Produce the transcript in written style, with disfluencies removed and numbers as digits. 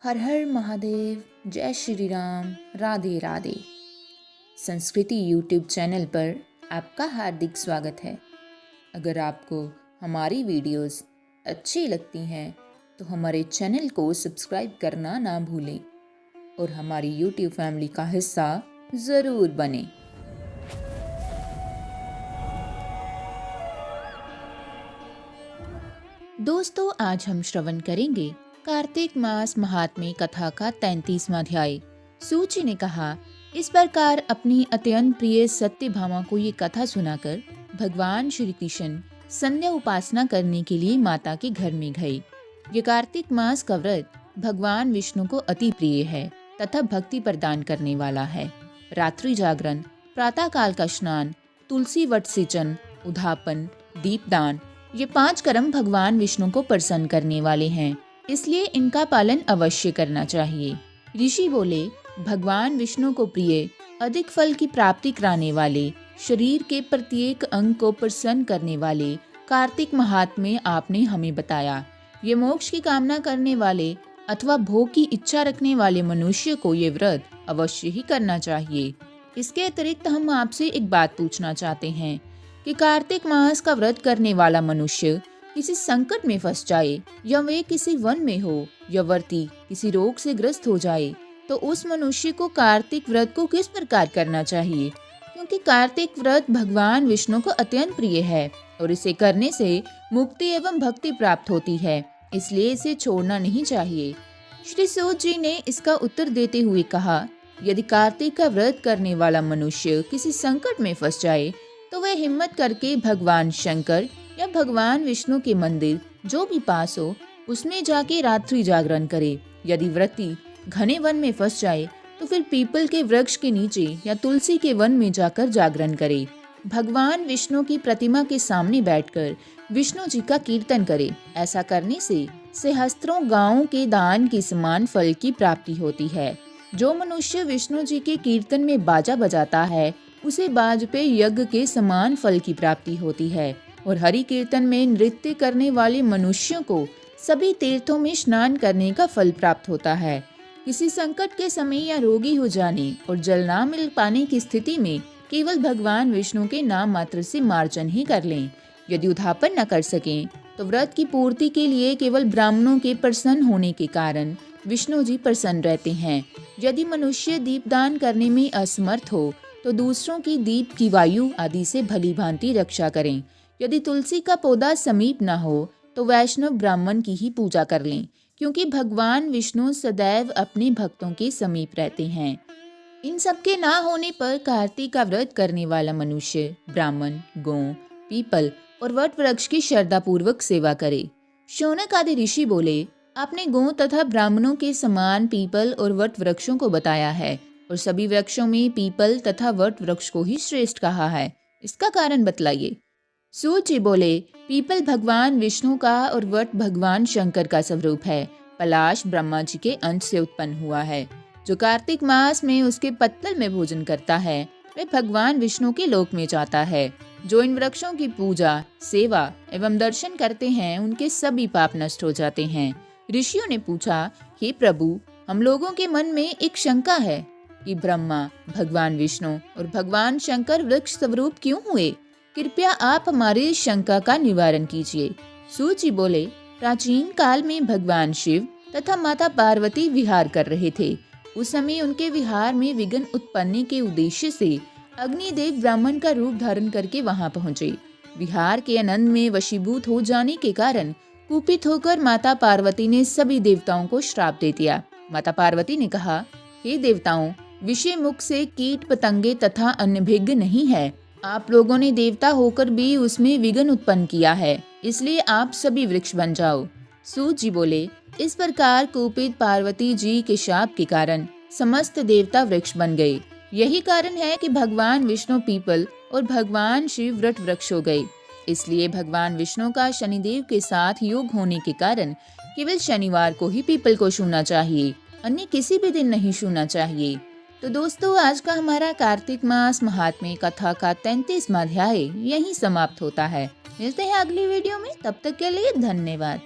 हर हर महादेव, जय श्री राम, राधे राधे। संस्कृति YouTube channel पर आपका हार्दिक स्वागत है। अगर आपको हमारी वीडियोस अच्छी लगती हैं तो हमारे चैनल को सब्सक्राइब करना ना भूलें और हमारी यूट्यूब फैमिली का हिस्सा ज़रूर बने। दोस्तों, आज हम श्रवण करेंगे कार्तिक मास महात्म्य कथा का 33वां अध्याय। सूची ने कहा, इस प्रकार अपनी अत्यंत प्रिय सत्यभामा को ये कथा सुनाकर भगवान श्री कृष्ण संध्या उपासना करने के लिए माता के घर में गए। ये कार्तिक मास का व्रत भगवान विष्णु को अति प्रिय है तथा भक्ति प्रदान करने वाला है। रात्रि जागरण, प्रातः काल का स्नान, तुलसी वट सिंचन, उद्यापन, दीपदान, ये 5 कर्म भगवान विष्णु को प्रसन्न करने वाले हैं, इसलिए इनका पालन अवश्य करना चाहिए। ऋषि बोले, भगवान विष्णु को प्रिय, अधिक फल की प्राप्ति कराने वाले, शरीर के प्रत्येक अंग को प्रसन्न करने वाले कार्तिक महात्म्य आपने हमें बताया। ये मोक्ष की कामना करने वाले अथवा भोग की इच्छा रखने वाले मनुष्य को ये व्रत अवश्य ही करना चाहिए। इसके अतिरिक्त हम आपसे एक बात पूछना चाहते हैं कि कार्तिक मास का व्रत करने वाला मनुष्य किसी संकट में फंस जाए या वे किसी वन में हो या वर्ती किसी रोग से ग्रस्त हो जाए तो उस मनुष्य को कार्तिक व्रत को किस प्रकार करना चाहिए, क्योंकि कार्तिक व्रत भगवान विष्णु को अत्यंत प्रिय है और इसे करने से मुक्ति एवं भक्ति प्राप्त होती है, इसलिए इसे छोड़ना नहीं चाहिए। श्री सूत जी ने इसका उत्तर देते हुए कहा, यदि कार्तिक का व्रत करने वाला मनुष्य किसी संकट में फंस जाए तो वह हिम्मत करके भगवान शंकर या भगवान विष्णु के मंदिर जो भी पास हो उसमें जाके रात्रि जागरण करे। यदि व्रती घने वन में फंस जाए तो फिर पीपल के वृक्ष के नीचे या तुलसी के वन में जाकर जागरण करे। भगवान विष्णु की प्रतिमा के सामने बैठकर विष्णु जी का कीर्तन करे। ऐसा करने से सहस्त्रों गांवों के दान के समान फल की प्राप्ति होती है। जो मनुष्य विष्णु जी के कीर्तन में बाजा बजाता है उसे वाजपेयी यज्ञ के समान फल की प्राप्ति होती है और हरि कीर्तन में नृत्य करने वाले मनुष्यों को सभी तीर्थों में स्नान करने का फल प्राप्त होता है। किसी संकट के समय या रोगी हो जाने और जल ना मिल पाने की स्थिति में केवल भगवान विष्णु के नाम मात्र से मार्जन ही कर लें। यदि उद्यापन न कर सकें तो व्रत की पूर्ति के लिए केवल ब्राह्मणों के प्रसन्न होने के कारण विष्णु जी प्रसन्न रहते हैं। यदि मनुष्य दीपदान करने में असमर्थ हो तो दूसरों की दीप की वायु आदि से भली भांति रक्षा करें। यदि तुलसी का पौधा समीप न हो तो वैष्णव ब्राह्मण की ही पूजा कर लें, क्योंकि भगवान विष्णु सदैव अपने भक्तों के समीप रहते हैं। इन सब के ना होने पर कार्तिक का व्रत करने वाला मनुष्य ब्राह्मण, गौ, पीपल और वट वृक्ष की श्रद्धा पूर्वक सेवा करे। शौनक आदि ऋषि बोले, आपने गौ तथा ब्राह्मणों के समान पीपल और वट वृक्षों को बताया है और सभी वृक्षों में पीपल तथा वट वृक्ष को ही श्रेष्ठ कहा है, इसका कारण बतलाइए। सूत जी बोले, पीपल भगवान विष्णु का और वट भगवान शंकर का स्वरूप है। पलाश ब्रह्मा जी के अंश से उत्पन्न हुआ है। जो कार्तिक मास में उसके पत्तल में भोजन करता है वह भगवान विष्णु के लोक में जाता है। जो इन वृक्षों की पूजा, सेवा एवं दर्शन करते हैं उनके सभी पाप नष्ट हो जाते हैं। ऋषियों ने पूछा, हे प्रभु, हम लोगों के मन में एक शंका है कि ब्रह्मा, भगवान विष्णु और भगवान शंकर वृक्ष स्वरूप क्यों हुए? कृपया आप हमारी शंका का निवारण कीजिए। सूत जी बोले, प्राचीन काल में भगवान शिव तथा माता पार्वती विहार कर रहे थे। उस समय उनके विहार में विघ्न उत्पन्न के उद्देश्य से अग्निदेव ब्राह्मण का रूप धारण करके वहां पहुंचे। विहार के आनंद में वशीभूत हो जाने के कारण कुपित होकर माता पार्वती ने सभी देवताओं को श्राप दे दिया। माता पार्वती ने कहा, हे देवताओं, विषय मुख से कीट पतंगे तथा अन्य भिज्ञ नहीं है। आप लोगों ने देवता होकर भी उसमें विघ्न उत्पन्न किया है, इसलिए आप सभी वृक्ष बन जाओ। सूत जी बोले, इस प्रकार कुपित पार्वती जी के शाप के कारण समस्त देवता वृक्ष बन गए। यही कारण है कि भगवान विष्णु पीपल और भगवान शिव वट वृक्ष हो गए। इसलिए भगवान विष्णु का शनिदेव के साथ योग होने के कारण केवल शनिवार को ही पीपल को छूना चाहिए, अन्य किसी भी दिन नहीं छूना चाहिए। तो दोस्तों, आज का हमारा कार्तिक मास महात्म्य कथा का 33वां अध्याय यहीं समाप्त होता है। मिलते हैं अगली वीडियो में, तब तक के लिए धन्यवाद।